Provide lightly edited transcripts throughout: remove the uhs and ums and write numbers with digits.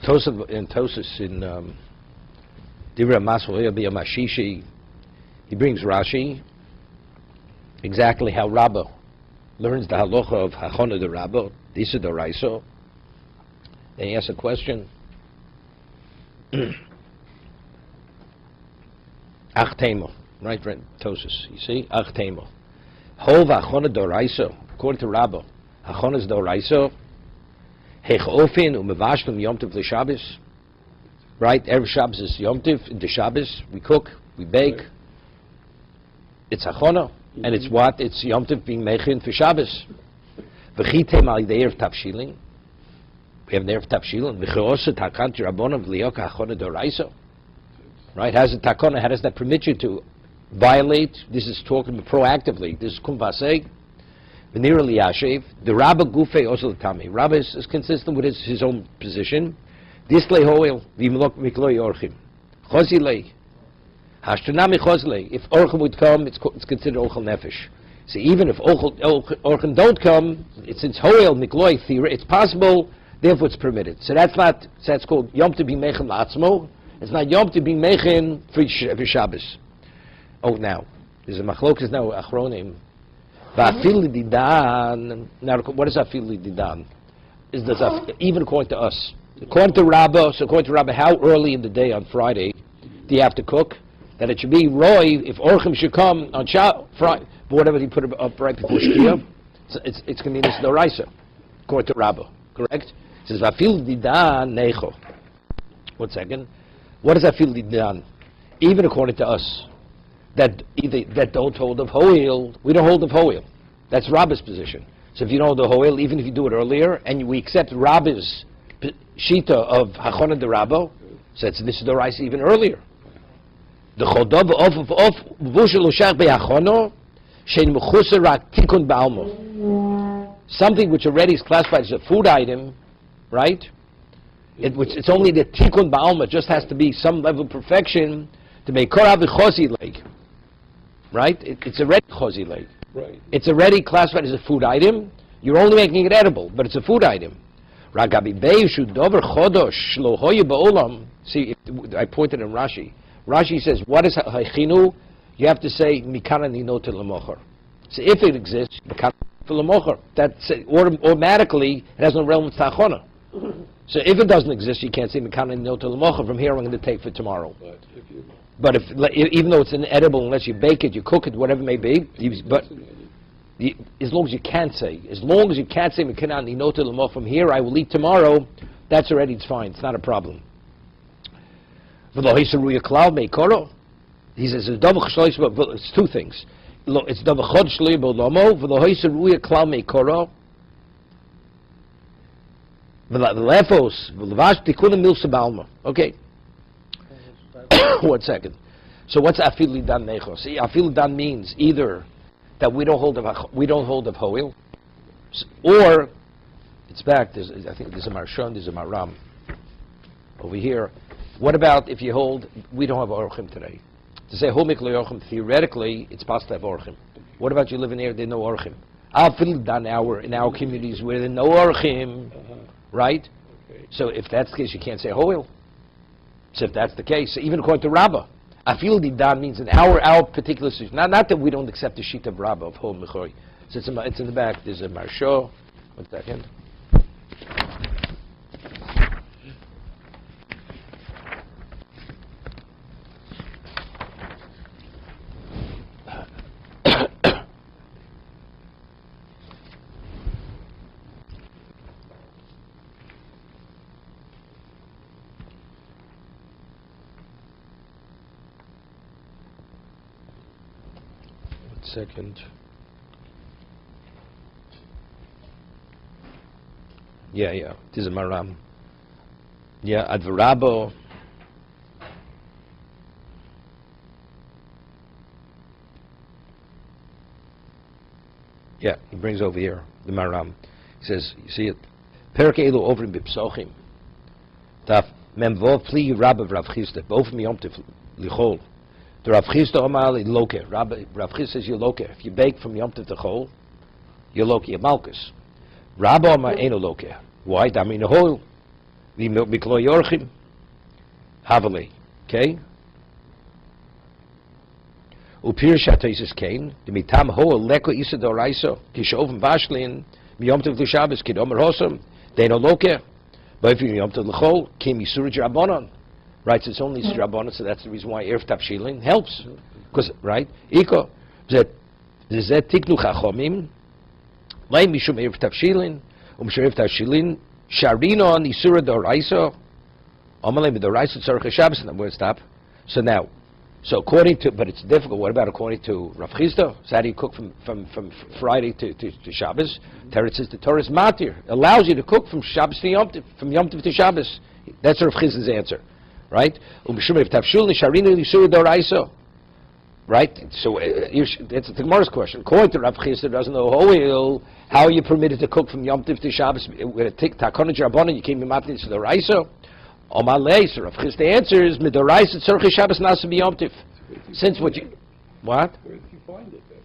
Tosus in Divra Maswaya Mashishi, he brings Rashi exactly how Rabba learns the halacha of Hachona de Rabba, Disa de Raiso. They ask a question. Ach Temo, right, Tosus, you see? Ach Temo. Hov Hachona de Raiso, according to Rabba, Hachona de Raiso, Hech Ofin Umevashlim Yom Tov L'Shabbos. Right, every Shabbos is Yom Tov, the Shabbos, we cook, we bake. Right. It's Hachona, and it's what? It's Yom Tov being mechin for Shabbos. V'chitem al yidei erev tavshilin. We have an erev tavshilin. V'cheosa takant rabbonav liyoka Hachona d'oraisa. Right, how does that permit you to violate? This is talking proactively. This is kum vaseh. V'nira liyashev. The Rabba gufei osel tami. Rabba is consistent with his own position. This lay hoel v'imlok mikloi orchim. Chosi lay. Hashtanami chosle. If orchim would come, it's considered ochel nefesh. So even if orchim don't come, it's hoel mikloi theory. It's possible, therefore it's permitted. So that's called yom to be mechin la'atzmo. It's not yom to be mechin for Shabbos. Oh, now there's a machlokas now achronim. Va'afil didan. Now what is afil didan? Even according to us. According to Rabbah, how early in the day on Friday do you have to cook? That it should be roy if orchim should come on Friday, but whatever he put up right before Shkiyah, it's going to be this doraisa, according to Rabbah, correct? It says vafil didan necho. 1 second. What does vafil didan? Even according to us, that don't hold of hoil, we don't hold of hoil. That's Rabbah's position. So if you don't hold the hoil, even if you do it earlier, and we accept Rabbah's shita of Hachona de Rabbo, so it's this doraisa even earlier. The chodov of vushel ushach be'achono shein mechuser rak tikun ba'almo. Something which already is classified as a food item, right? It's only the tikun ba'alma. It just has to be some level of perfection to make korah v'chosi leg, right? It's already chosi leg. Right. It's already classified as a food item. You're only making it edible, but it's a food item. Ragabi beishu dover chodosh lo hoye ba'olam. See, I pointed in Rashi. Rashi says, what is ha'chinu? You have to say, mikana nino to l'mocher. So if it exists, mikana to l'mocher. That's automatically, it has no relevance to achona. So if it doesn't exist, you can't say mikana nino to l'mocher. From here, I'm going to take for tomorrow. But even though it's inedible, unless you bake it, you cook it, whatever it may be, but as long as you can't say mikana nino to l'mocher, from here, I will eat tomorrow, that's already, it's fine. It's not a problem. He says, it's two things. It's okay. 1 second. So what's afil dan necho? See, afil dan means either that we don't hold of hoil, or it's back. I think there's a marshon, there's a maram over here. What about if you hold, we don't have orchim today? To say homik orchim, theoretically, it's possible to have orchim. What about you living here, there's no orchim? I'll feel done in our communities where there's no orchim, right? Okay. So if that's the case, you can't say hoil. So if that's the case, even according to Rabbah, afil didan means in our particular situation. Not that we don't accept the sheet of Rabbah of hol mechori. So it's in the back. There's a marsho. 1 second. Second. Yeah. This is Maram. Yeah, Advarabo. Yeah, he brings over here the Maram. He says, you see it? Perke elu over in Bipsochim. Taf memvov pli Rabba Rav Chisda. Both from Yom Tov Lichol. The Rav Chisda Omal Loke. Rav Chisda says you're Loke. If you bake from Yom Tov to Chol, you're Loke, you're Malchus. Rabba Omal Eno Loke. Why? Damin Hol. the miklo yorchim, havale. Okay. Upir shataisis kain. The mitam ho leko isa doraiso. Kishoven bashlin miyom tov l'Shabbos kidomer hosam. They no loker. But if you miyom tov l'chol kim yisur drabonon. Right. So it's only drabonon. So that's the reason why erev tafshilin helps. Because right. Iko zet tiknu chachomim. Lay mishum erev tafshilin. Erev tafshilin. Sharino on Isura Doraiso, Amalei Doraiso Tzarech Shabbos, and I'm going to stop. So now, according to, but it's difficult. What about according to Rav Chisda? So how do you cook from Friday to Shabbos? Teretz says the Torah is matir, allows you to cook from Shabbos to Yom Tov, from Yom Tov to Shabbos. That's Rav Chisda's answer, right? Umishum Tavshul Sharino Isura Doraiso. Right? So it's the Gemara's question. According to Rav Chisda, doesn't know how are you permitted to cook from Yom Tov to Shabbos with a takona rabbanon? You came to matli to the Raisa. Omalei, so Rav Chisda answers midoraisa tzorchei Shabbos nasa b'Yom Tov. Since what you what? Where does he find it then?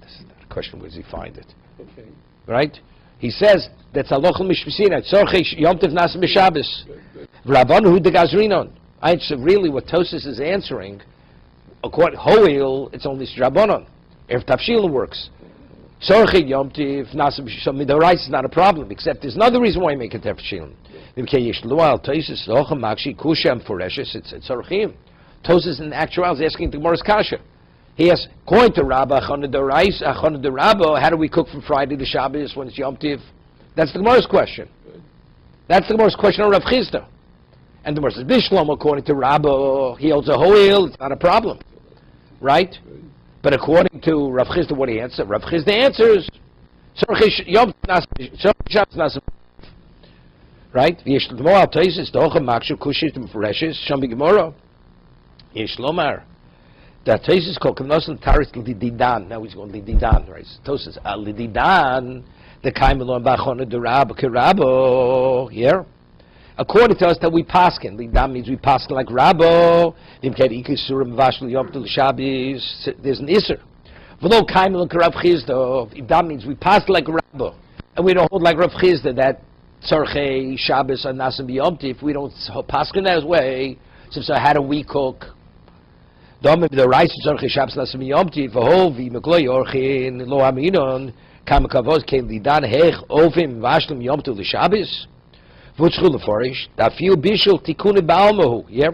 This is not a question. Where does he find it? Okay. Right? He says that's alochel mishpasina tzorchei Yom Tov nasa b'Shabbos. Rabbanu hu degazrinon. So really, what Tosas is answering. According Hoil, it's only Rabbanon. If Tafshil works. Sorchid Yom Tiv, Nasib, so Midorais is not a problem, except there's another reason why you make a Tafshil. It's Sorchim. Tosis in actuality is asking the Gemara's Kasha. He asks, according to Rabba, how do we cook from Friday to Shabbos when it's Yom Tiv? That's the Gemara's question. That's the Gemara's question on Rav Chisda. And the Gemara says, Bishlam, according to Rabba, he holds a Hoil, it's not a problem. Right? But according to Rav Chisda, what he answers? Rav Chisda answers, right? Yesh L'mor Taisis, Docha Makshu Kushit Mefreshes, Shambi Gemara. Yesh Lomar. That Taisis called Kamnosan Taris Lididan. Now he's going Lididan, right? Tosis, Lididan, the Kaimelon Bachona de Rab, Kirabo, yeah? According to us, that we paskin. Lididan means we paskin like Rabo. There's an Isser. V'lo Kaimelon Karav Chizda. Lididan means we paskin like Rabo. And we don't hold like Rav Chisda that Tzorchei Shabbos and Nasim B'Yom Tiv. We don't paskin that way. So how do we cook? The rice Tzorchei Shabbos Nasim B'Yom Tiv. V'hovi Meklo Yorchin Lo Aminon Kamakavos Kein Lidan Hech Ovim Vashlim Yom Tiv L'Shabbos. V'utzchu L'Forish Dafil Bishul Tikune Ba'almahu. Yeah,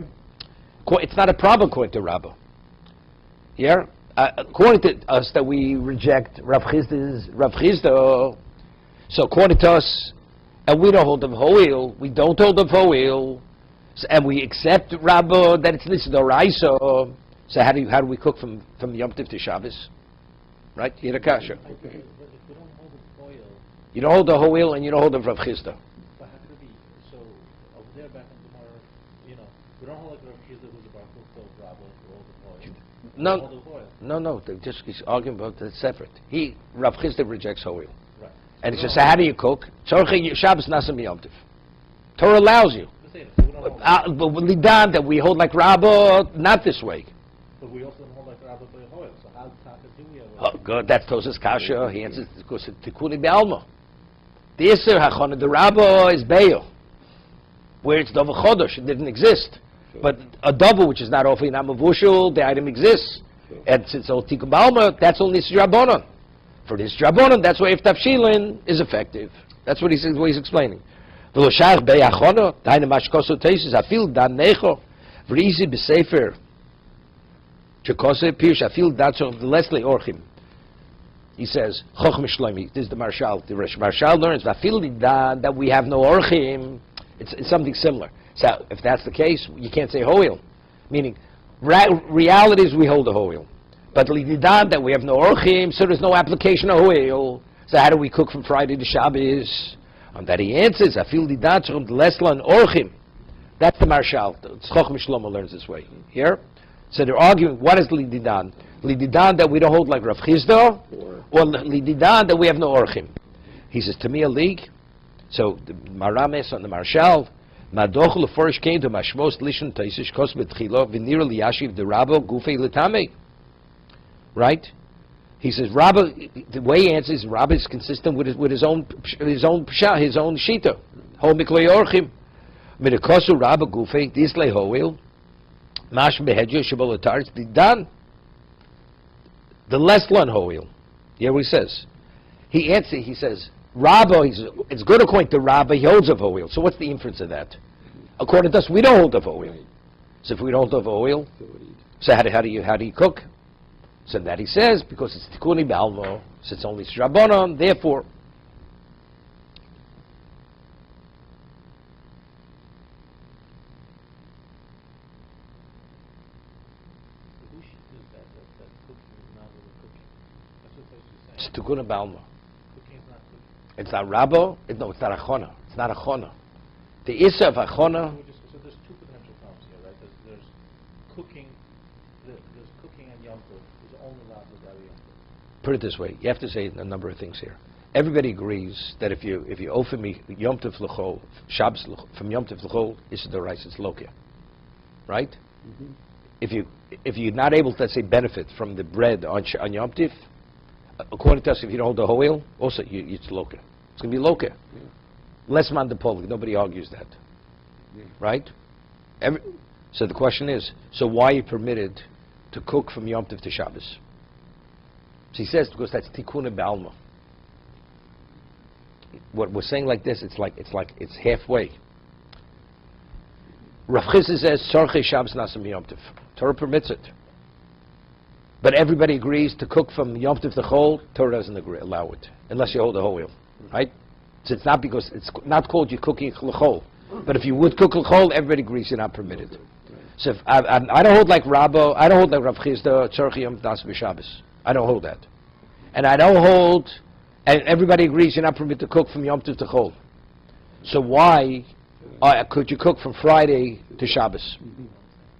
it's not a problem according to Rabbah. Yeah, according to us that we reject Rav Chisda. So according to us, and we don't hold of Hoil, and we accept Rabbah that it's Nisid Oraiso. So how do we cook from Yom Tiv to Shabbos? Right? Yirakasha. Okay. But if we don't hold of Hoil, you don't hold the Hoil and you don't hold of Rav Chisda. But how could it be? So over there back in tomorrow, we don't hold like Rav Chisda who's about to hold Rabbah or hold of Hoil. No. He's arguing about that separate. Rav Chisda rejects Hoil. Right. And it's just how do you cook? Tzorchei Shabbos Nasim B'Yom Tiv. Torah allows you. But with Lidan that we hold like Rabbah, not this way. But we also don't hold like Rabbah by Hoil. So how do we have? Oh, good. That's Tosas Kasha. He answers because it's Tikuni Be'alma. The Isser Hachana the Rabbah is Be'el, where it's Dova Chodosh. It didn't exist. Sure. But a double, which is not often Namavushul, the item exists. Sure. And since it's Tikun Be'alma, that's only Nisrabonon. For this Drabonon, that's why if Tafshilin is effective. That's what he's explaining. V'loshach be'achono, daina mashkoso teisis, afil dan necho, v'rizi b'sefer, chekose pirsh, afil dan so Leslie Orchim. He says, Chochem Shlomi, this is the Marshal. The Marshal learns, v'afil dan, that we have no Orchim, it's something similar. So if that's the case, you can't say Hoil. Meaning, reality is we hold a Hoil. But Lididan, that we have no Orchim, so there's no application of Hoil. So how do we cook from Friday to Shabbos? On that he answers, I feel Lididan from Lesla and Orchim. That's the Marshal. Chochem Shlomo learns this way. Here? So they're arguing, what is Lididan? Lididan that we don't hold like Rav Chisda, or Lididan that we have no Orchim? He says, to me a league. So the Marames on the Marshal, Madoch Leforish came to Mashmos Lishon Taisish Kos Betchilo, Vinira Liyashiv the Rabo, Gufei Litame. Right? He says, Rabba, the way he answers, Rabba is consistent with his own shita. Hol miklo yorchim. Midikosu Rabba Gufe, Disle Hoil, Mash Behedja, Shabbalataris, Didan. The less one Hoil. Here he says. He answers, he says, Rabba, it's good according to Rabba, he holds of Hoil. So what's the inference of that? According to us, we don't hold of Hoil. So if we don't hold of Hoil, so how do you cook? So that he says, because it's Tikuni Balmo, so it's only Rabbanon, therefore. It's Tikuni Balmo. It's not Rabbo, no, it's not Achona. It's not Achona. The Issa of Achona. So there's two potential problems here, right? There's cooking, there's cooking and Yom Tov is only allowed with Rabbi Yom Tov. Put it this way, you have to say a number of things here. Everybody agrees that if you offer me Yom Tov L'chol, Shabbos from Yom Tov L'chol, it's the rice, it's Lokia. Right? Mm-hmm. If you're not able to, let's say, benefit from the bread on Yom Tov, according to us, if you don't hold the Hoel, also it's Lokia. It's going to be Lokia. Yeah. Less man de Polik, nobody argues that. Yeah. Right? So the question is, so why are you permitted to cook from Yom Tov to Shabbos? So he says, because that's Tikkun B'alma. What we're saying like this, it's halfway. Rav Chisda says, Tzorchei Shabbos Nasam Yom Tov. Torah permits it. But everybody agrees to cook from Yom Tov to Chol, Torah doesn't allow it, unless you hold the Hoel. Right? So it's not because, it's not called you cooking L'chol. But if you would cook L'chol, everybody agrees you're not permitted. So if I don't hold like Rabbo, I don't hold like Rav Chisda, Tzorchei Yom Tov Nasam Shabbos. I don't hold that. And I don't hold, and everybody agrees you're not permitted to cook from Yom Tov to Chol. So why could you cook from Friday to Shabbos?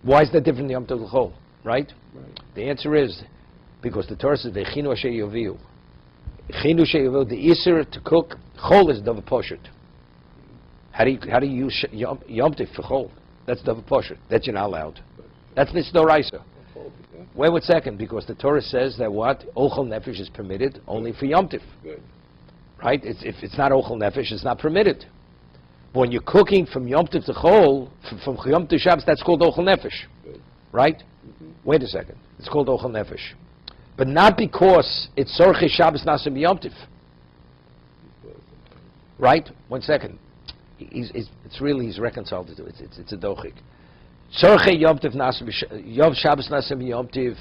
Why is that different than Yom Tov to Chol? Right? The answer is, because the Torah says, V'chinu asher yoviu. Chinu asher yoviu, the Isser to cook, Chol is Davar Poshet. How do you use Yom Tov for Chol? That's Davar Poshet. That you're not allowed. That's Nisdoraisa. Wait 1 second, because the Torah says that what? Ochel Nefesh is permitted only for Yom Tov. Right? If it's not Ochel Nefesh, it's not permitted. But when you're cooking from Yom Tov to Chol, from Yom Tov to Shabbos, that's called Ochel Nefesh. Right? Wait a second. It's called Ochel Nefesh. But not because it's Tzorchei Shabbos Nasam Yom Tov. Right? 1 second. He's reconciled it to it. It's a dochik. Tzorchei Yom Tov Nasam Yom Shabbos Nasam Yom Tov.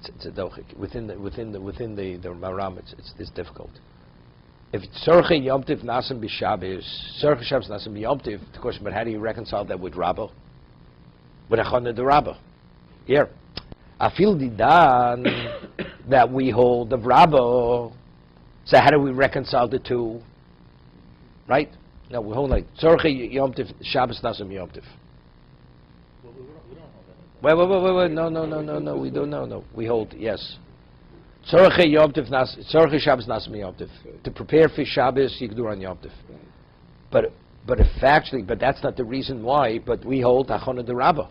It's a dochik. Within the Maram, it's difficult. If it's Tzorchei Yom Tov Nasam B'Shabbos, Tzorchei Shabbos Nasam Yom Tov, of course, but how do you reconcile that with Rabba? With Achana de Rabba. Here. I feel didan that we hold of Rabba. So how do we reconcile the two? Right? No, we hold like Tzorchei Yom Tov, Shabbos Nasam Yom Tov. Well, we don't hold that. Wait. No. We don't know. No. We hold, yes. Tzorchei Yom Tov, Tzorchei Shabbos Nasam Yom Tov. To prepare for Shabbos, you can do it on Yom Tov. But if actually, but that's not the reason why, but we hold Achana de Rabba.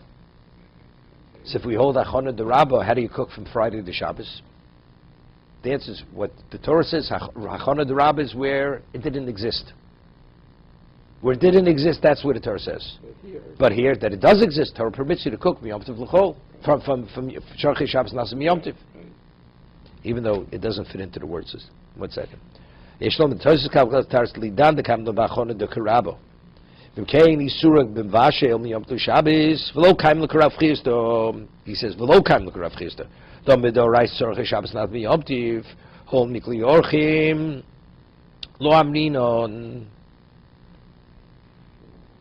So if we hold Achana de Rabba, how do you cook from Friday to Shabbos? The answer is what the Torah says, Achana de Rabba is where it didn't exist. Where it didn't exist, that's where the Torah says. But here, that it does exist, Torah permits you to cook Yom Tov L'chol, from Tzorchei Shabbos Nasam Yom Tov. Even though it doesn't fit into the words. 1 second. Yeshlom the Tosas Kavkas Tars Lidan the Kam Bachona de Karabo. V'kein Yisura B'Vashel Miyom Tov Shabbos V'lo Kaim L'Karav Chisda. He says V'lo Kaim L'Karav Chisda. Dom B'Dorais Tzorchei Shabbos Nasam Yom Tov Hol Mikli Orchim Lo Amninon.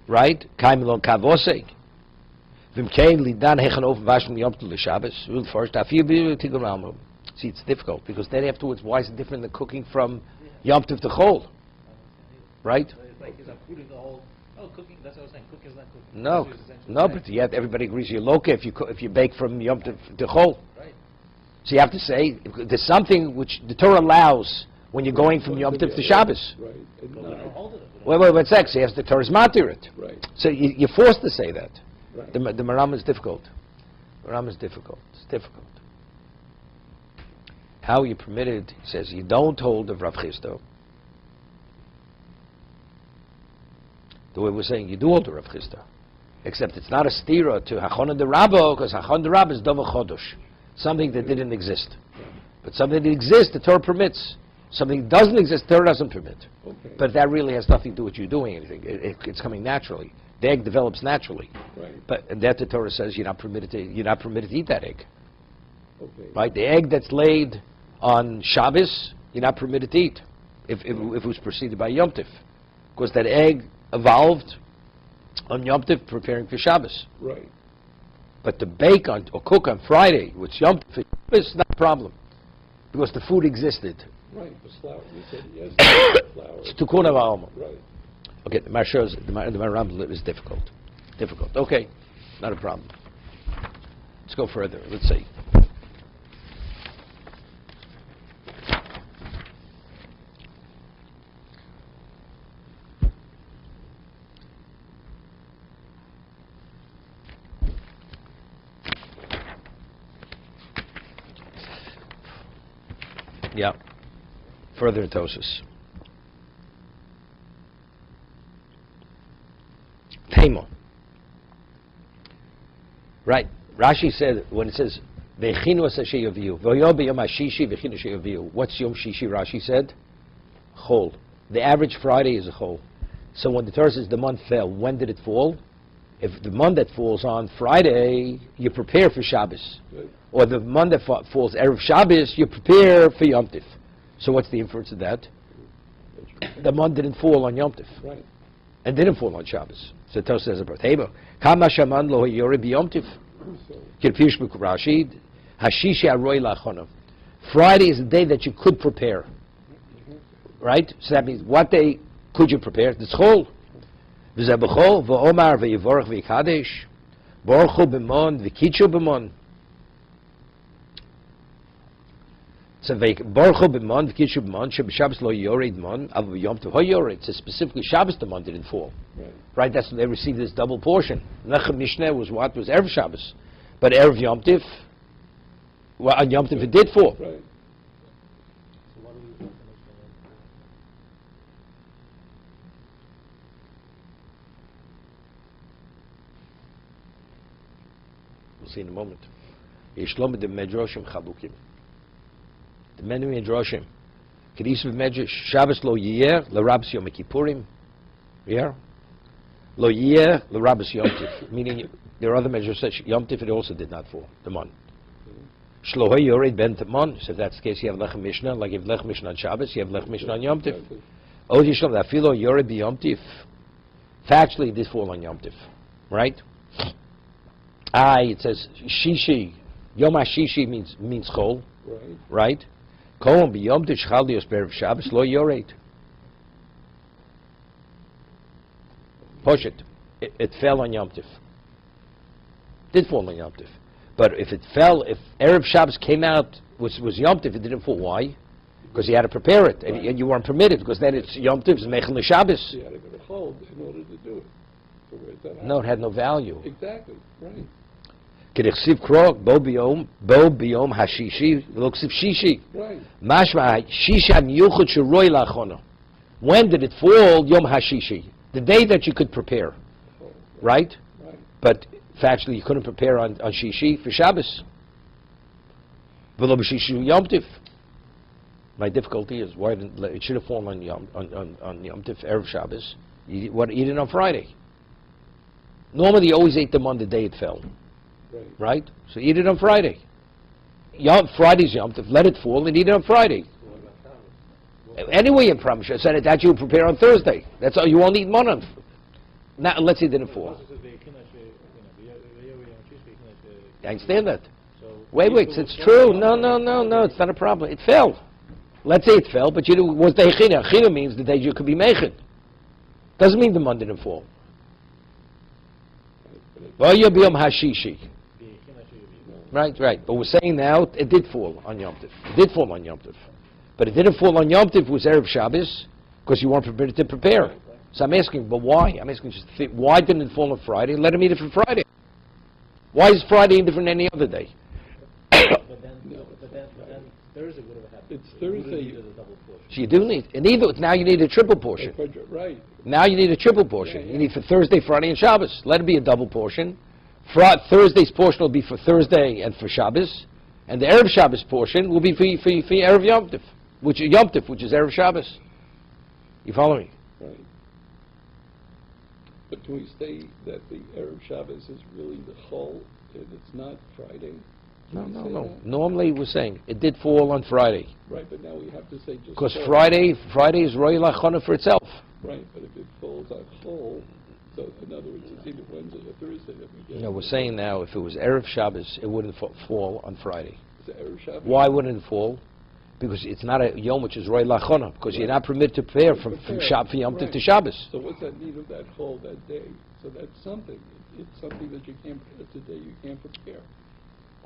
Right? Kaim Lo Kavosei. V'kein Lidan Hechen Ofen Vashel Miyom Tov Shabbos. We'll first Afir B'Tigur Malmo. See, it's difficult because then afterwards, why is it different than cooking from Yom Tov to Chol? Right? It's like he's including the whole. Oh, cooking. That's what I was saying. Cooking is not cooking. No, but yet everybody agrees you're loca if you bake from Yom Tov to Chol. Right. So you have to say there's something which the Torah allows when you're going from Yom Tov to Shabbos. Right. But we don't hold it. Wait, 1 second. So yes, the Torah is matir it. Right. So you're forced to say that. Right. The Maram is difficult. Maram is difficult. It's difficult. How are you permitted? He says you don't hold of Rav Chisda. The way we're saying you do all the Rav Chisda. Except it's not a stira to Hachon de Rabbo, because Hachon de Rabbo is Dova Chodosh. Something that didn't exist. But something that exists, the Torah permits. Something that doesn't exist, the Torah doesn't permit. Okay. But that really has nothing to do with you doing anything. It's coming naturally. The egg develops naturally. Right. But and that the Torah says you're not permitted to eat that egg. Okay. Right? The egg that's laid on Shabbos, you're not permitted to eat if it was preceded by Yom Tif. Because that egg evolved on Yom Tif preparing for Shabbos. Right. But to bake on or cook on Friday, which Yom Tif is not a problem. Because the food existed. Right. The flour. You said yes. Flour. It's Tikkun Ha'alma. Right. Okay, the Rambam is difficult. Difficult. Okay, not a problem. Let's go further. Let's see. Yeah. Further in Tosus. Tamo. Right. Rashi said, when it says, V'chinu asashe yaviu, v'yo b'yom hashishi v'chinu asashe yaviu. What's Yom Shishi, Rashi said? Chol. The average Friday is a chol. So when the Torah says the month fell, when did it fall? If the month that falls on Friday, you prepare for Shabbos. Right. Or the month that falls Erev Shabbos, you prepare for Yom Tif. So what's the inference of that? The month didn't fall on Yom Tif. Right. And didn't fall on Shabbos. So the Torah says about Teva. Kama shaman lo yore b'Yom Tif. Kirpish b'Rashid. Hashishi aroi la'achona. Friday is the day that you could prepare. Right? So that means, what day could you prepare? The Tzchol. V'zeh b'chol v'omar v'yivorach v'yikadesh. Borchu b'mon v'kitchu b'mon. So Borchu b'mon v'kitchu b'mon she'b'Shabbos lo yored mon av b'Yom Tov hoyored. So specifically Shabbos the month didn't fall. Right. Right? That's when they received this double portion. Nechem Mishneh was what? Was Erev Shabbos. But Erev Yom Tif, well, on Yom Tif it did fall. Right. So what do we do? We'll see in a moment. Yishlom the Medrashim Chalukim. The many Medrashim. Kedis of Medrash Shabbos lo yiyeh l'Rabbos Yom Kippurim. Yeah. Lo yiyeh l'Rabbos Yom Tif. Meaning there are other measures such Yom Tif it also did not fall. The month. Shloho yored ben Temon. So if that's the case, you have Lechem Mishnah. Like you have Lechem Mishnah on Shabbos, you have Lechem Mishnah on Yom Tif. Od Yishlom that filo yored be Yom Tif. Factually, it did fall on Yom Tif, right? It says Shishi. Yom HaShishi means Chol, Right. right? Kol b'Yom Tif shchal lios b'Erev Shabbos lo yored. Push it. It fell on Yom Tif. Did fall on Yom Tif. But if it fell, if Erev Shabbos came out, was Yom Tif, it didn't fall. Why? Because you had to prepare it, Right. and you weren't permitted, because then it's Yom Tif, it's Mechel Shabbos. You had to go to hold in order to do it. So where's that No, it had no value. Exactly. Right. K'dichsiv krog, bo biyom hashishi, v'loksiv shishi. Right. Mashma, shisha miyuchot shiroi lachona. When did it fall? Yom hashishi. The day that you could prepare, Oh, right? Right. But factually, you couldn't prepare on shishi for Shabbos. V'lo b'shishi Yom Tif. My difficulty is why didn't it should have fallen on Yom Tif Erev Shabbos. You eat it on Friday. Normally, you always ate them on the day it fell, Right. right? So eat it on Friday. Friday's Yom Tif. Let it fall and eat it on Friday. What about Shabbos? Anyway, you promise. I said that you prepare on Thursday. That's all. You won't eat Monon. Now, let's say it didn't fall. I understand that. Wait, it's true. No, it's not a problem. It fell. Let's say it fell, but was the Echina. Echina means the day you could be Mechin. Doesn't mean the month didn't fall. Well, you'll be on Hashishi. Right. But we're saying now it did fall on Yom Tif. It did fall on Yom Tif. But it didn't fall on Yom Tif, it was Erev Shabbos, because you weren't permitted to prepare. So I'm asking, but why? I'm asking just why didn't it fall on Friday? Let him eat it for Friday. Why is Friday different than any other day? But then Thursday would have happened. It's It would've Thursday. needed a double portion. So you do need, and either, now you need a triple portion. Right. Now you need a triple portion. Yeah. You need for Thursday, Friday, and Shabbos. Let it be a double portion. Thursday's portion will be for Thursday and for Shabbos, and the Erev Shabbos portion will be for Erev Yom Tov, which is Erev Shabbos. You follow me? Right. But can we say that the Erev Shabbos is really the Chol, and it's not Friday? No, Can we no, say no. that? Normally we're saying it did fall on Friday Right, but now we have to say just because Chol. Friday is Roy Lachana for itself. Right, but if it falls on Chol, so in other words, it's either Wednesday or Thursday that we get. No, we're saying now if it was Erev Shabbos, it wouldn't fall on Friday. It's the Erev Shabbos. Why wouldn't it fall? Because it's not a Yom which is Roy Lachana, because you're not permitted to prepare from Yom Tov Right. to Shabbos. So what's that need of that Chol that day? So that's something. It's something that you can't, it's a day you can't prepare.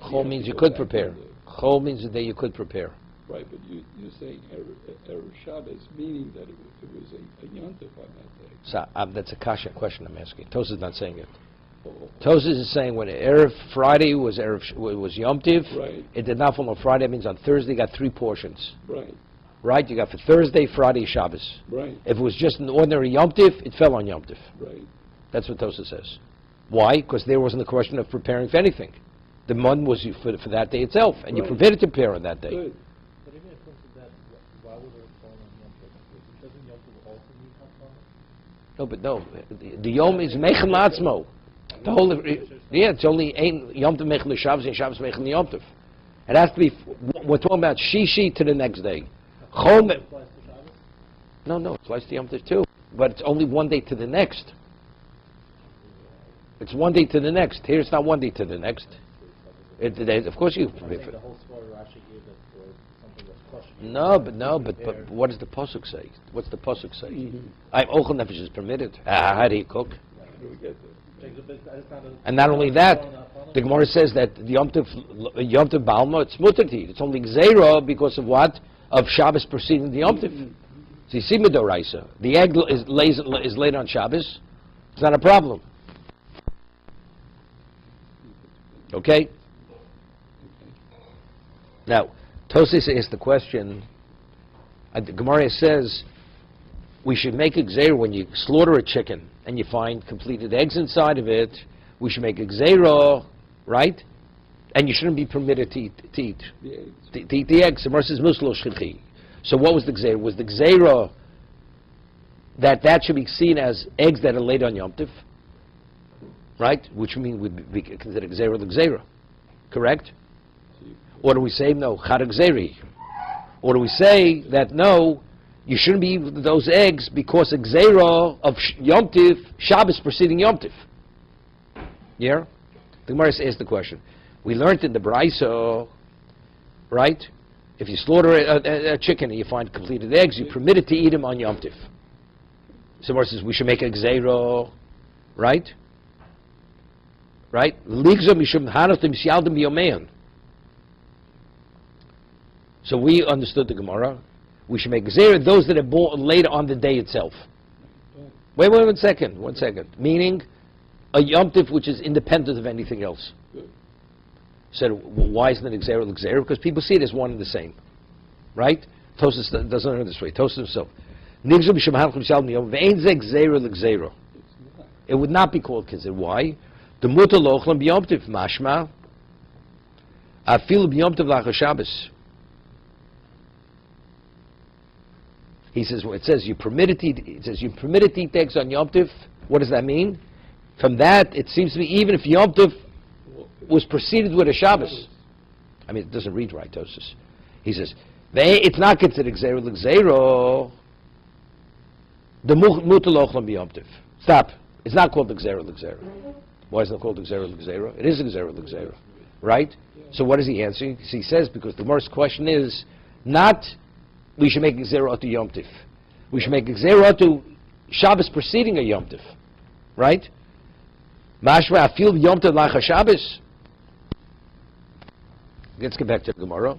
Chol have means to you go could back prepare. on the- Chol means the day you could prepare. Right, but you're saying Erev Shabbos, meaning that it was a yontif on that day. So that's a kasha question I'm asking. Tosas is not saying it. Oh, Tosas is saying when Erev Friday was Yom Tiv, Right. it did not fall on Friday. It means on Thursday you got three portions. Right, Right? You got for Thursday, Friday, Shabbos. right, If it was just an ordinary Yom Tiv, it fell on Yom Tiv. right. That's what Tosas says. Why? Because there wasn't a question of preparing for anything. The month was for that day itself, and you Right. prepared to prepare on that day. Good. But even in terms of that, why would it fall on Yom Tov? Doesn't Yom Tov also need Haftarah? No, but no. The Yom is Mechem Latzmo. The whole, yeah, it's only ain't Yom Tov Mechem Shabbos and Shabbos Mechem Yom Tov. It has to be. We're talking about Shishi to the next day. Chol. Applies to Shabbos? No, it applies to Yom Tov too, but it's only one day to the next. It's one day to the next. Here it's not one day to the next. Of course you. I think the whole story Rashi gave that for something that's questionable. No, but what does the pasuk say? What's the pasuk say? I'm ochel nefesh is permitted. How do you cook? How do we get there? And not only that, the Gemara says that the Yom Tov Balma, it's mutter to eat. It's only Gzeira because of what? Of Shabbos preceding the Yom Tov. So you see Midoraisa. The egg is laid on Shabbos. It's not a problem. Okay? Now, Tosas asked the question, the Gemara says, we should make a gzeira when you slaughter a chicken and you find completed eggs inside of it, we should make a gzeira, right? And you shouldn't be permitted to eat The eggs. to eat the eggs. The Gemara says, "Muslo shchichi." So what was the gzeira? Was the gzeira that should be seen as eggs that are laid on Yom Tov, right? Which means would be considered gzeira l'gzeira, correct? Or do we say no, chad gzeiri? Or do we say that no, you shouldn't be eating those eggs because a gzeira of Yom Tov, Shabbos preceding Yom Tov? Yeah? The Gemara asked the question. We learned in the Braiso, right? If you slaughter a chicken and you find completed eggs, you're permitted to eat them on Yom Tov. So the Gemara says we should make a gzeira, right? Right? Ligza mishum hanatim siyaldim biyomein. So we understood the Gemara. We should make gzeira those that are born later on the day itself. Wait 1 second. 1 second. Meaning a Yom Tov which is independent of anything else. Good. Said, well, why isn't it gzeira l'gzeira? Because people see it as one and the same, right? Tosas doesn't learn this way. Tosas himself, Nigzu b'shem halachim shalom yom ve'ein ze gzeira l'gzeira. It's not. It would not be called considered. Why? The mutar lochlam b'yom tov mashma afil b'yom tov lachar Shabbos. He says, well, it says you're permitted to eat. It says you're permitted to eat eggs on Yom Tov. What does that mean? From that, it seems to me even if Yom Tov was preceded with a Shabbos. I mean, it doesn't read right, Tosis. He says, it's not considered Gzeira l'Gzeira. The Mutar Lochlam b'Yom Tov. Stop. It's not called the Gzeira l'Gzeira. Why isn't it called the Gzeira l'Gzeira? It is a Gzeira l'Gzeira. Right? So what is he answering? He says, because the first question is, not we should make a Gzeira to Yom Tov. We should make a Gzeira to Shabbos preceding a Yom Tov. Right? Mashma afil Yom Tov lachar Shabbos. Let's get back to the Gemara.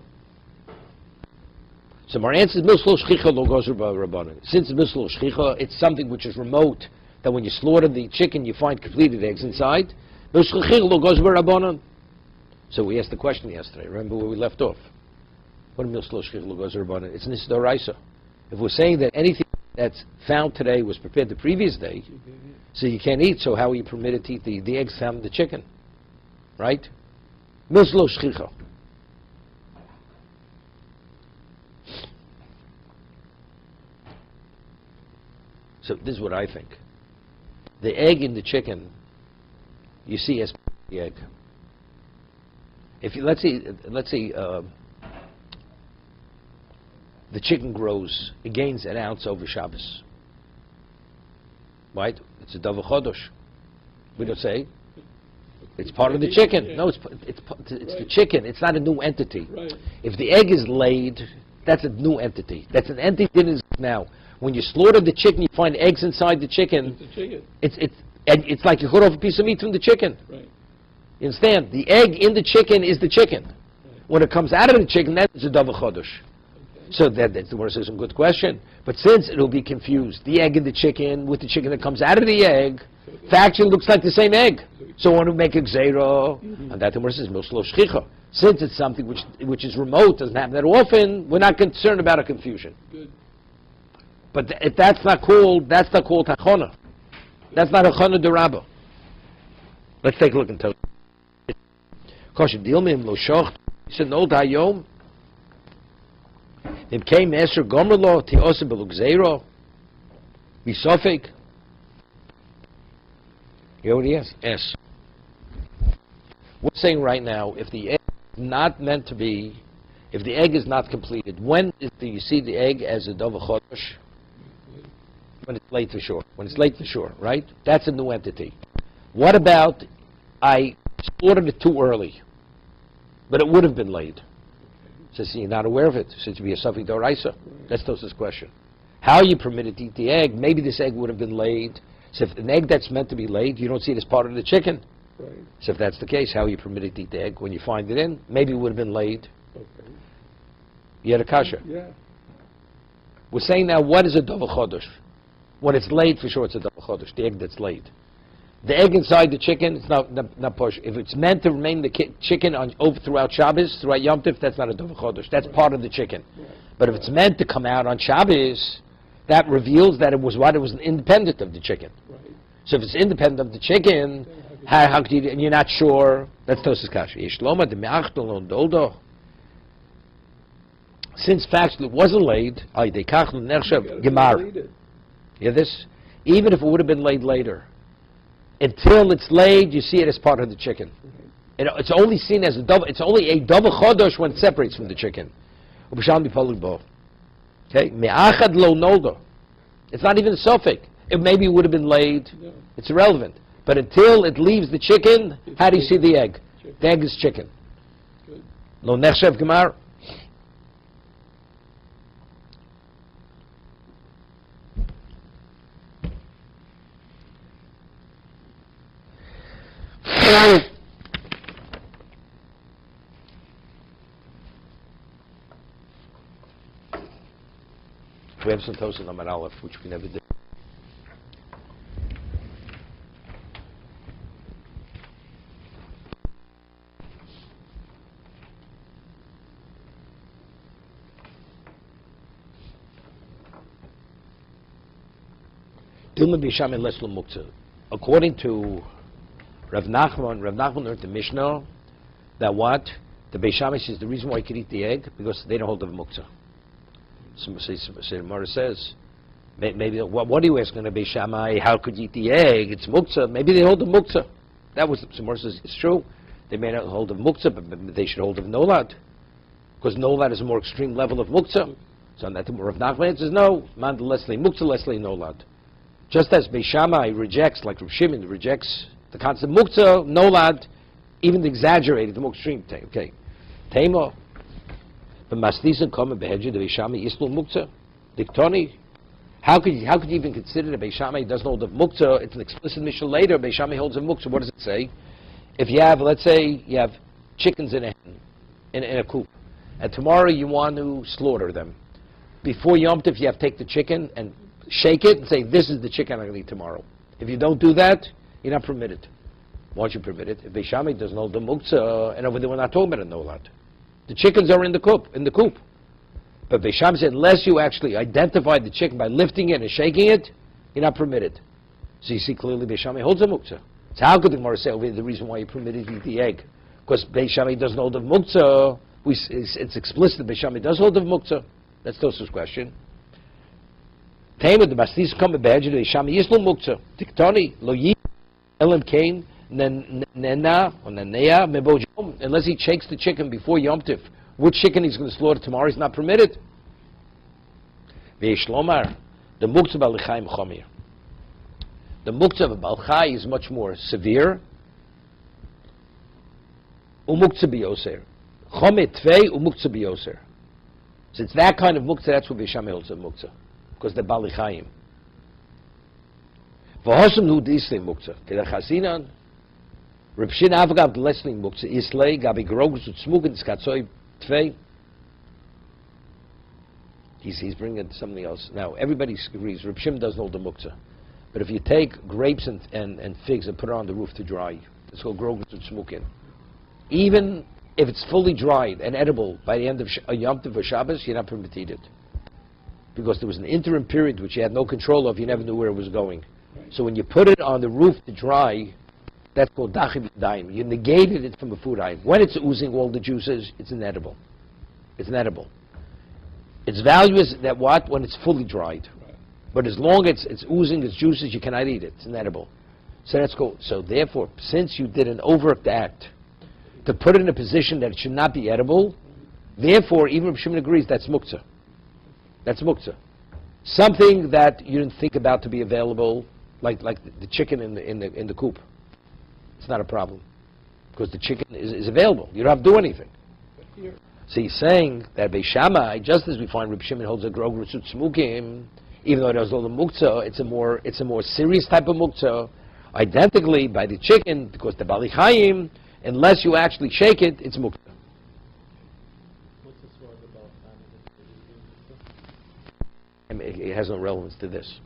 So our answer is Mislo Shchicha lo gozer b'Rabbanan. Since Mislo Shchicha, it's something which is remote, that when you slaughter the chicken, you find completed eggs inside. Mislo Shchicha lo gozer b'Rabbanan. So we asked the question yesterday. Remember where we left off? What mil shlosh shchicha l'gozer rabbanan? It's nis d'oraisa. If we're saying that anything that's found today was prepared the previous day, so you can't eat, so how are you permitted to eat the eggs found in the chicken? Right? Mil shlosh shchicha. So this is what I think. The egg in the chicken, you see as the egg. If you let's say the chicken grows, it gains an ounce over Shabbos. Right? It's a davar chodosh. We don't say it's part of the chicken. No, it's the chicken. It's not a new entity. Right. If the egg is laid, that's a new entity. That's an entity that is now. When you slaughter the chicken, you find eggs inside the chicken. It's a chicken. It's like you cut off a piece of meat from the chicken. Right. You understand? The egg in the chicken is the chicken. Right. When it comes out of the chicken, that's a davar chodosh. Okay. So that's the word is a good question. But since it'll be confused, the egg in the chicken with the chicken that comes out of the egg, factually looks like the same egg. So I want to make a gzeira, and that the word says milshlo shchicha. Since it's something which is remote, doesn't happen that often, we're not concerned about a confusion. Good. But if that's not called hachana. That's not hachana d'Rabba. Let's take a look and tell. Kosher dilmim lo shoch. He said no dayom. Im came Esher Gomerlo ti ose belugzeiro. Bisofik. You know what he has? S. We're saying right now, if the egg is not meant to be, if the egg is not completed, when do you see the egg as a davar chodosh? When it's late for sure. When it's late for sure, right? That's a new entity. What about I slaughtered it too early, but it would have been laid? Says you're not aware of it. Says to be a safek d'oraisa. That's Tos's question. How are you permitted to eat the egg? Maybe this egg would have been laid. So if an egg that's meant to be laid, you don't see it as part of the chicken. Right. So if that's the case, how are you permitted to eat the egg when you find it in? Maybe it would have been laid. Okay. You had a kasha. Yeah. We're saying now, what is a davar chodosh? When it's laid, for sure it's a davar chodosh, the egg that's laid. The egg inside the chicken, it's not push. If it's meant to remain the chicken over throughout Shabbos, throughout Yom Tov, that's not a davar chodosh. That's part of the chicken. Right. But if it's meant to come out on Shabbos, that reveals that it was independent of the chicken. Right. So if it's independent of the chicken, how could you, and you're not sure, that's Tosas Kasha. Yishloma de me'achton lo doldo. Since factually it wasn't laid, ay de kach lo nechshav gemar. It. You hear this? Even if it would have been laid later, until it's laid, you see it as part of the chicken. Right. It's only seen as a double. It's only a davar chodosh when it separates from the chicken. Okay, me'achad lo noldo. It's not even a suffix. It maybe would have been laid. No. It's irrelevant. But until it leaves the chicken, It's how do you see the egg? chicken. The egg is chicken. Good. Lo nechshav gemar. We have some toast in Amar Aleph, which we never did. Dilma b'Yisham les lo muktzah. According to Rav Nachman learned the Mishnah that what? The Beis Shammai says the reason why you can eat the egg, because they don't hold the muktzah. So the Gemara says, maybe, what are you asking the Beis Shammai? How could you eat the egg? It's muktzah. Maybe they hold the muktzah. That was, the Gemara says, it's true. They may not hold of muktzah, but they should hold of nolad. Because nolad is a more extreme level of muktzah. So that Rav Nachman says, no, man leslie muktzah, leslie nolad. Just as Beis Shammai rejects, like Rav Shimon rejects the concept of muktzah, nolad, even the exaggerated, the more extreme. Okay. Teimo. But Masnisen come behedju the Beis Shammai islu muktzah. Diktoni. How could you even consider the Beis Shammai doesn't hold of muktzah? It's an explicit mission later. Beis Shammai holds of muktzah. What does it say? If you have, let's say, you have chickens in a coop, and tomorrow you want to slaughter them. Before Yom Tov, you have to take the chicken and shake it and say, this is the chicken I'm going to eat tomorrow. If you don't do that, you're not permitted. Why aren't you permitted? If Beis Shammai doesn't hold the muktzah, and over there we're not talking about a nolad. The chickens are in the coop. But Beisham said, unless you actually identify the chicken by lifting it and shaking it, you're not permitted. So you see clearly Beisham holds a muktzah. So how could the Gemara say over here the reason why you permitted to eat the egg? Because Beisham doesn't hold of muktzah. It's explicit that Beisham does hold of muktzah. That's Tosa's question. Tema the bastis come bad to Beisham yislo muktzah. Tiktoni lo yi elam kain nena or nenea mebojom. Unless he shakes the chicken before Yom Tif, which chicken he's going to slaughter tomorrow is not permitted. Ve'ishlomar the muktzah balichayim chomir. The muktzah of balchai is much more severe. Umuktzah biyoser. Chomit tvei umuktzah biyoser. So it's that kind of muktzah, that's what Beisham holds of muktzah. Because they're balichayim. V'hosam hu d'isli muktzah. Kedach hasinan. Reb Shin avgav d'lesli muktzah. Islay gabi grogus u'tzmugen d'skatzoi tvei. He's bringing something else. Now, everybody agrees. Reb Shimon doesn't hold the muktzah. But if you take grapes and figs and put it on the roof to dry, it's called grogus u'tzmugen. Even if it's fully dried and edible by the end of Yom Tov or Shabbos, you're not permitted it. Because there was an interim period which you had no control of, you never knew where it was going. So when you put it on the roof to dry, that's called dachib daim. You negated it from a food item. When it's oozing all the juices, it's inedible. It's inedible. Its value is that what? When it's fully dried. But as long as it's oozing its juices, you cannot eat it. It's inedible. So that's cool. So therefore, since you did an overt act to put it in a position that it should not be edible, therefore, even if Shimon agrees, that's muktzah. That's muktzah. Something that you didn't think about to be available, like the chicken in the coop. It's not a problem. Because the chicken is available. You don't have to do anything. So he's saying that Beishamai, just as we find Reb Shimon holds a grog resut smukim, even though it does all the muktzah, it's a more serious type of muktzah. Identically by the chicken, because the balichayim, unless you actually shake it, it's muktzah. What's the sword about? I mean, it has no relevance to this.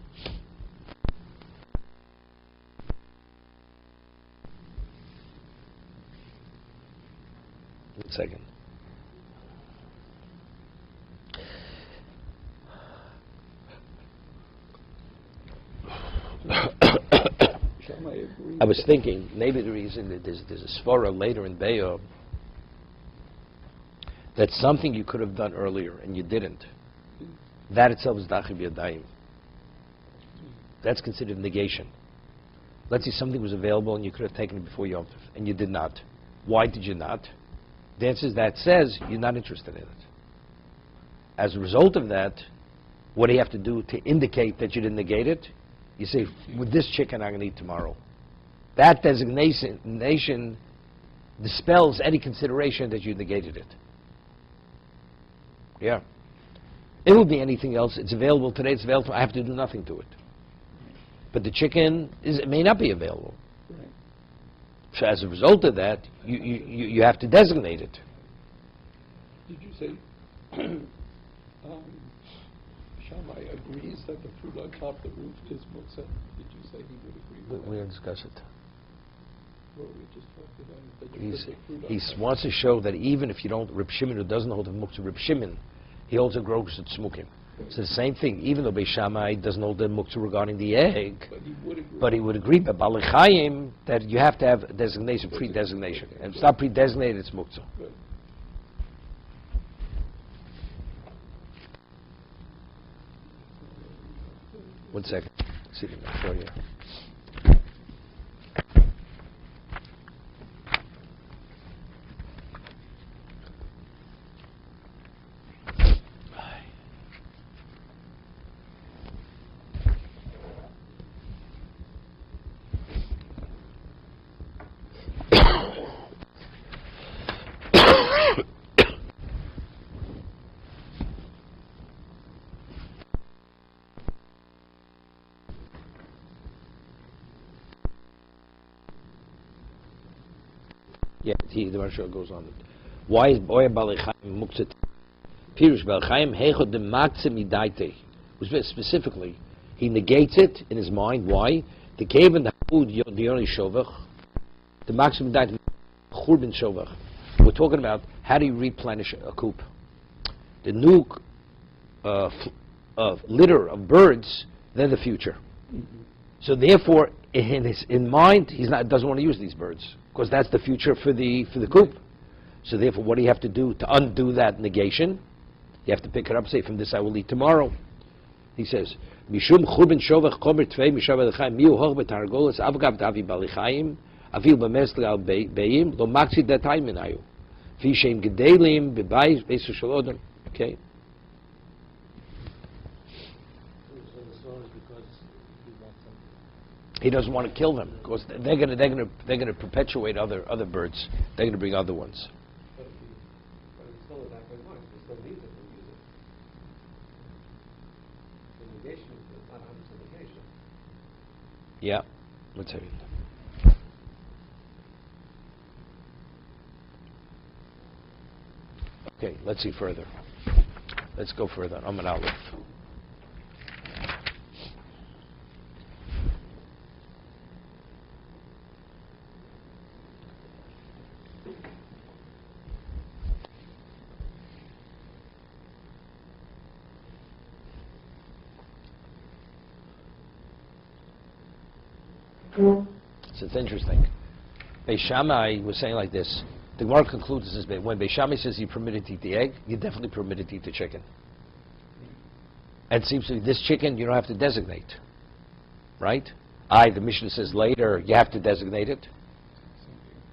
One second. I was thinking, maybe the reason that there's a svara later in Be'ah, that's something you could have done earlier and you didn't. That itself is dachib yadayim. That's considered negation. Let's say something was available and you could have taken it before Yom Tov, and you did not. Why did you not? The answer is that says you're not interested in it. As a result of that, what do you have to do to indicate that you didn't negate it? You say, with this chicken I'm going to eat tomorrow. That designation dispels any consideration that you negated it. Yeah. It would be anything else. It's available today, it's available, I have to do nothing to it. But the chicken it may not be available. Right. So as a result of that, you have to designate it. Did you say Shammai agrees that the fruit on top of the roof is muktzah? Did you say he would agree with that? We'll discuss it. Well, we just talked about it, that you put the fruit on He top. wants to show that even if you don't, Reb Shimon, who doesn't hold the muktzah, Reb Shimon, he holds a grogus at smukim. It's the same thing, even though Beis Shammai doesn't hold the muktzah regarding the egg, But he would agree. but Balichayim, that you have to have a designation, pre-designation. And if it's not pre-designated, it's muktzah. Good. One second. See if I can show you. Yeah, the Maharsha goes on. Why is Boya Balichayim Muktzat? Pirush Balichayim Heichot de Maktzim Idaite. Specifically, he negates it in his mind. Why? The cave and the food Dioni Shovach, the Maktzim Idaite Churban Shovach. We're talking about How do you replenish a coop? The new litter of birds, they're the future. So therefore, in mind, doesn't want to use these birds because that's the future for the coop. So therefore, what do you have to do to undo that negation? You have to pick it up. Say, from this I will eat tomorrow. He says, "Mishum churban shovach chomer tvei mishav alechaim miu hoch betargolas avgav davi balichaim avil b'mesli al beim lo maxi datay minayu vishem gedelim b'bayis beisu shalodom." Okay. So the soul is because he wants them. He doesn't want to kill them because they're going to perpetuate other birds. They're going to bring other ones. But if he stole it back by once, he still needs it to use it. The negation is not 100% negation. Yeah. Let's see. Okay, let's see further. Let's go further. I'm an Aleph. So it's interesting. Beis Shammai was saying like this. The Gemara concludes this way. When Beis Shammai says you permitted to eat the egg, you definitely permitted to eat the chicken. And it seems to be this chicken you don't have to designate. Right? The Mishnah says later you have to designate it.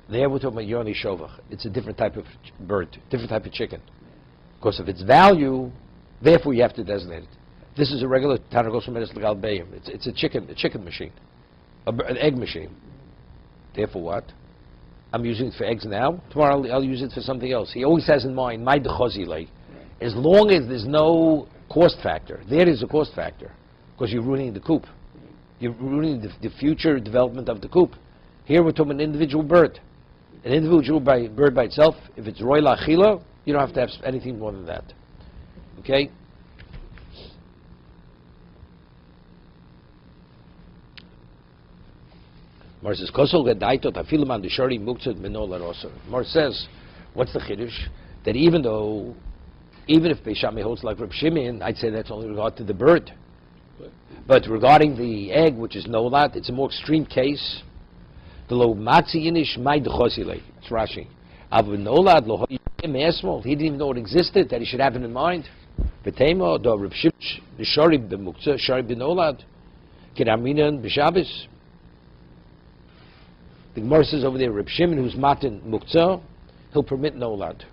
There we're talking about Yoni Shovach. It's a different type of bird, different type of chicken. Because of its value, therefore you have to designate it. This is a regular Tanagos Menes Legal Bayim. It's a chicken machine. An egg machine. Therefore what? I'm using it for eggs now. Tomorrow I'll use it for something else. He always has in mind, my dechozile. As long as there's no cost factor. There is a cost factor. Because you're ruining the coop. You're ruining the future development of the coop. Here we're talking about an individual bird. An individual bird by itself, if it's roy lachila, you don't have to have anything more than that. Okay? Mar says, Mar says, what's the chiddush? That even if Beis Shammai holds like Reb Shimon, I'd say that's only regard to the bird. But regarding the egg, which is nolad, it's a more extreme case. The lo matzi inish my dechosile. It's Rashi. Avu nolad lo hoyim he didn't even know it existed, that he should have it in mind. V'tema do Reb Shimon b'shari b'muktzah, shari b'nolad, k'raminan b'shabes. The Gemara says over there, Reb Shimon, who's matin muktzah, he'll permit nolad.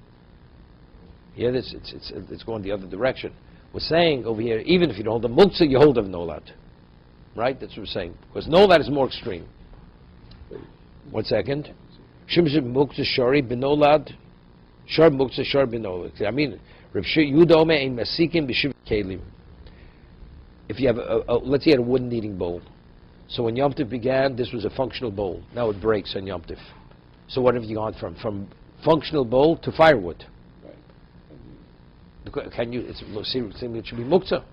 Yeah, it's going the other direction. We're saying over here, even if you don't hold the muktzah, you hold of nolad. Right? That's what we're saying. Because nolad is more extreme. 1 second. Shimshim muktzah shari b'nolad, shar muktzah shar b'nolad. I mean, Reb Yudome ein masikim b'shiv kelim. If you have let's say you had a wooden kneading bowl. So when Yom Tov began, this was a functional bowl. Now it breaks on Yom Tov. So what have you gone from functional bowl to firewood? Right. Can you? It should be muktzah. Of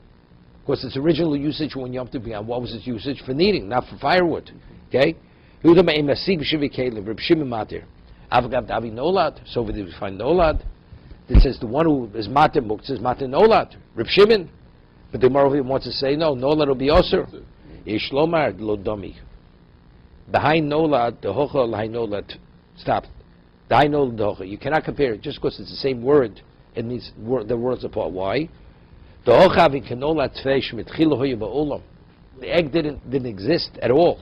course, its original usage when Yom Tov began, what was its usage? For kneading, not for firewood. Okay. So over there we find nolad. It says the one who is matir muktzah is matir nolad. Reb Shimon. But the Gemara wants to say no. Nolad will be osir. Ishlomar lo domi. Behind nolad, the hocha behind nolad. Stop. Behind nolad the hocha. You cannot compare it just because it's the same word. It means the words apart. Why? The hocha v'kenolad tveish mitchil hoya ba'olam. The egg didn't exist at all.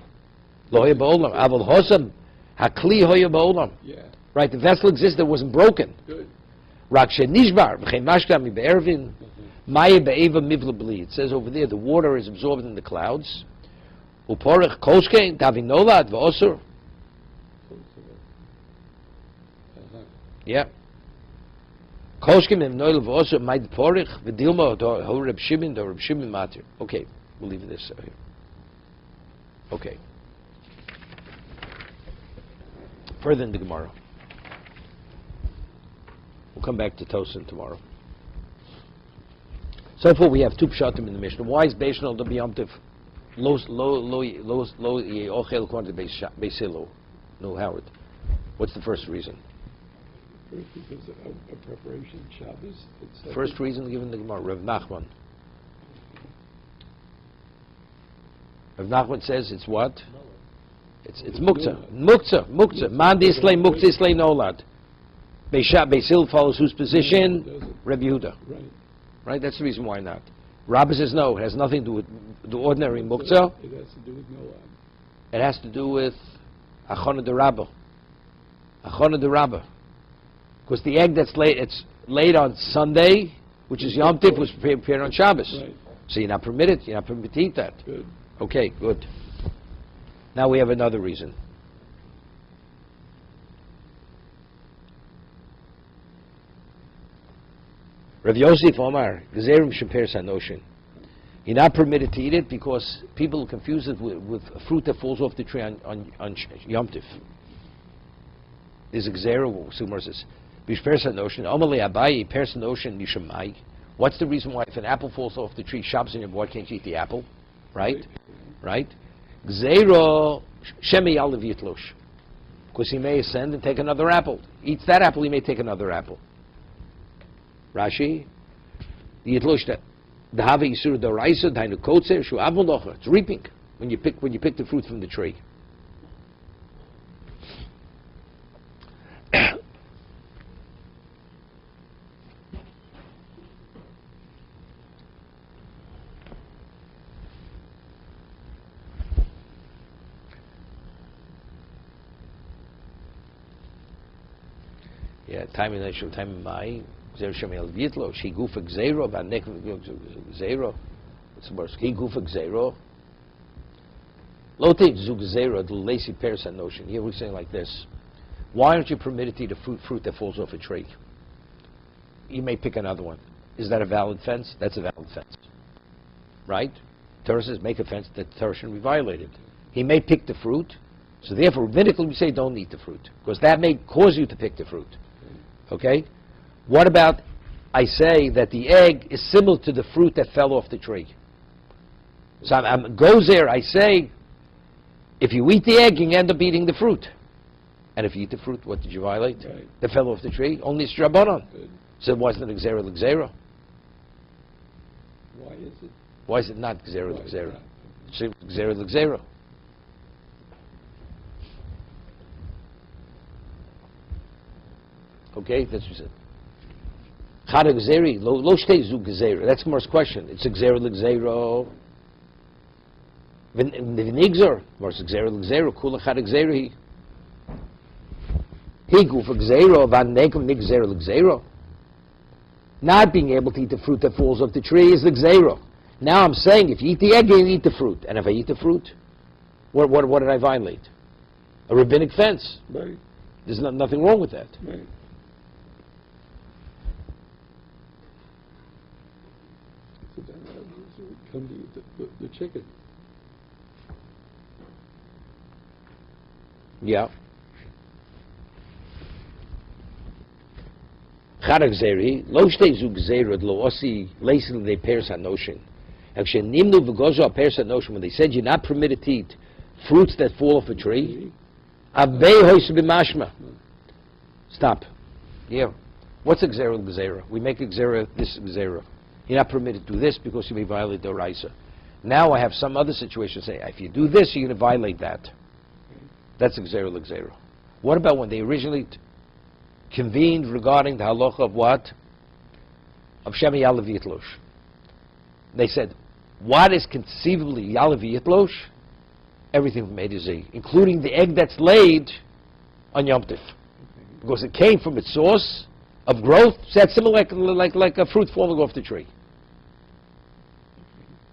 Lo hoya ba'olam. Aval hosam hakli hoya ba'olam. Yeah. Right. The vessel existed. It wasn't broken. Good. Rak shenishbar v'chein mashka mi be'ervin. Maya be'eva mivla bli. It says over there the water is absorbed in the clouds. Uporich koshkein tavi nolad v'osur. Yeah. Koshkein im noil v'osur maid porich v'dilma ho Reb Shimon matir. Okay, we'll leave this here. Okay. Further in the Gemara. We'll come back to Tosin tomorrow. So far we have two pshatim in the Mishnah. Why is Beishnal the B'yamtiv lo ochel according to Beis Hillel? No, Howard. What's the first reason? First, because of preparation Shabbos. First reason given the Gemara, Rav Nachman. Rav Nachman says it's what? It's muktzah. Muktzah. Man dislay, muktzah dislay nolad. Beisil follows whose position? Reb Yehuda. Right? That's the reason why not. Rabbi says no, it has nothing to do with the ordinary muktzah. It has to do with nolad. It has to do with achona de Rabba. Achona de Rabba. Because the egg that's laid, it's laid on Sunday, which is Yom Tif, was prepared on Shabbos. Right. So you're not permitted to eat that. Good. Okay, good. Now we have another reason. Rav Yosef Omar, Gezerim Sheper Sanoshin. You're not permitted to eat it because people confuse it with a fruit that falls off the tree on Yom Tif. There's a Gezerim, Sumar says, Bishper Sanoshin, Omale Abayi, Per Sanoshin, Nishamai. What's the reason why if an apple falls off the tree, Shabbos in your boy can't eat the apple? Right? Gzeiro Shemi Yalav Yitlosh. Because he may ascend and take another apple. Eats that apple, he may take another apple. Rashi, the Yitlosh that the Hava Yisur Doraisa, Dainu Kotzer, Shu Avolocha. It's reaping when you pick the fruit from the tree. Yeah, time in Nashul, time in Mai, Zer Shemel Vitlo, she goofa Gzero, Banek Gzero. What's the worst? He goofa Gzero. Lote Zug Zero, the lacy pears and notion. Here we're saying like this. Why aren't you permitted to eat a fruit that falls off a tree? You may pick another one. Is that a valid fence? That's a valid fence. Right? Torah says make a fence that Torah shouldn't be violated. He may pick the fruit, so therefore rabbinically we say don't eat the fruit, because that may cause you to pick the fruit. Okay? What about, I say that the egg is similar to the fruit that fell off the tree. So I'm goes there, I say, if you eat the egg, you end up eating the fruit. And if you eat the fruit, what did you violate? Right. That fell off the tree? Only it's Rabbanon. So why isn't it Gzera L'Gzera? Why is it? Why is it not Gzera Why is L'Gzera? that? It's Gzera L'Gzera. Okay, that's what you said. Chada Gzeri, lo shtei zug Gzera. That's Gemara's question. It's a Gzera L'Gzera. V'nigzer, Gemara's Gzera L'Gzera, kula chada Gzeri. He gufa Gzera, van nekum nik Gzera L'Gzera. Not being able to eat the fruit that falls off the tree is the Gzera. Now I'm saying if you eat the egg, you eat the fruit. And if I eat the fruit, what did I violate? A rabbinic fence. Right. There's nothing wrong with that. Right. So then so we come to eat the chicken. Yeah. Chada Gzeri, lo shtei zug Gzera, lo osi leisel de pers hanoshin. Actually, nimnu v'gozo pers hanoshin, when they said you're not permitted to eat fruits that fall off a tree, avei hois b'mashma. Stop. Yeah. What's a Gzera L'Gzera? We make a Gzera, this Gzera. You're not permitted to do this because you may violate the Oraisa. Now I have some other situation say, if you do this, you're going to violate that. That's a Gzera L'Gzera. What about when they originally convened regarding the halacha of what? Of Shemi Yalav Yitlosh. They said, what is conceivably Yalav Yitlosh? Everything from A to Z, including the egg that's laid on Yom Tif. Because it came from its source of growth, so that's similar like a fruit falling off the tree.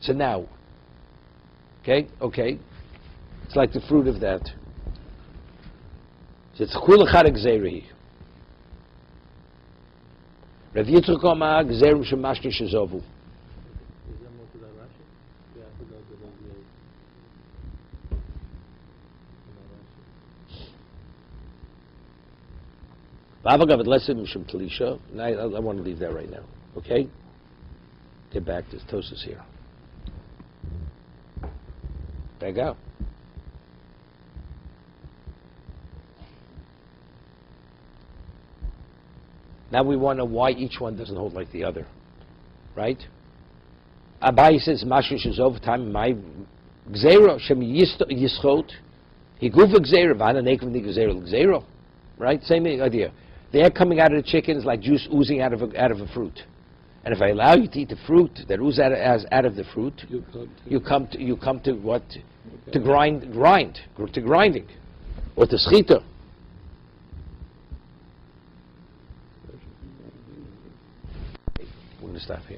So now, okay, it's like the fruit of that. So it's chula chada gzeri. Rav Yitzchak Omar gzerim shemashke shezovu. Is there more to that Rashi? Yeah, I forgot the whole deal. V'avagav lesson mishum talisha. I want to leave that right now. Okay? Get back to Tosus here. Back out. Now we want to know why each one doesn't hold like the other, right? Abai says, Mashu shezov time my gzeiro shem yischot. He gufa gzeiro v'ana nekem the gzeiro, right? Same idea. The air coming out of the chicken is like juice oozing out of a fruit. And if I allow you to eat the fruit that oozes out of the fruit, you come to what? Okay. To grinding, or to schita. We're going to stop here.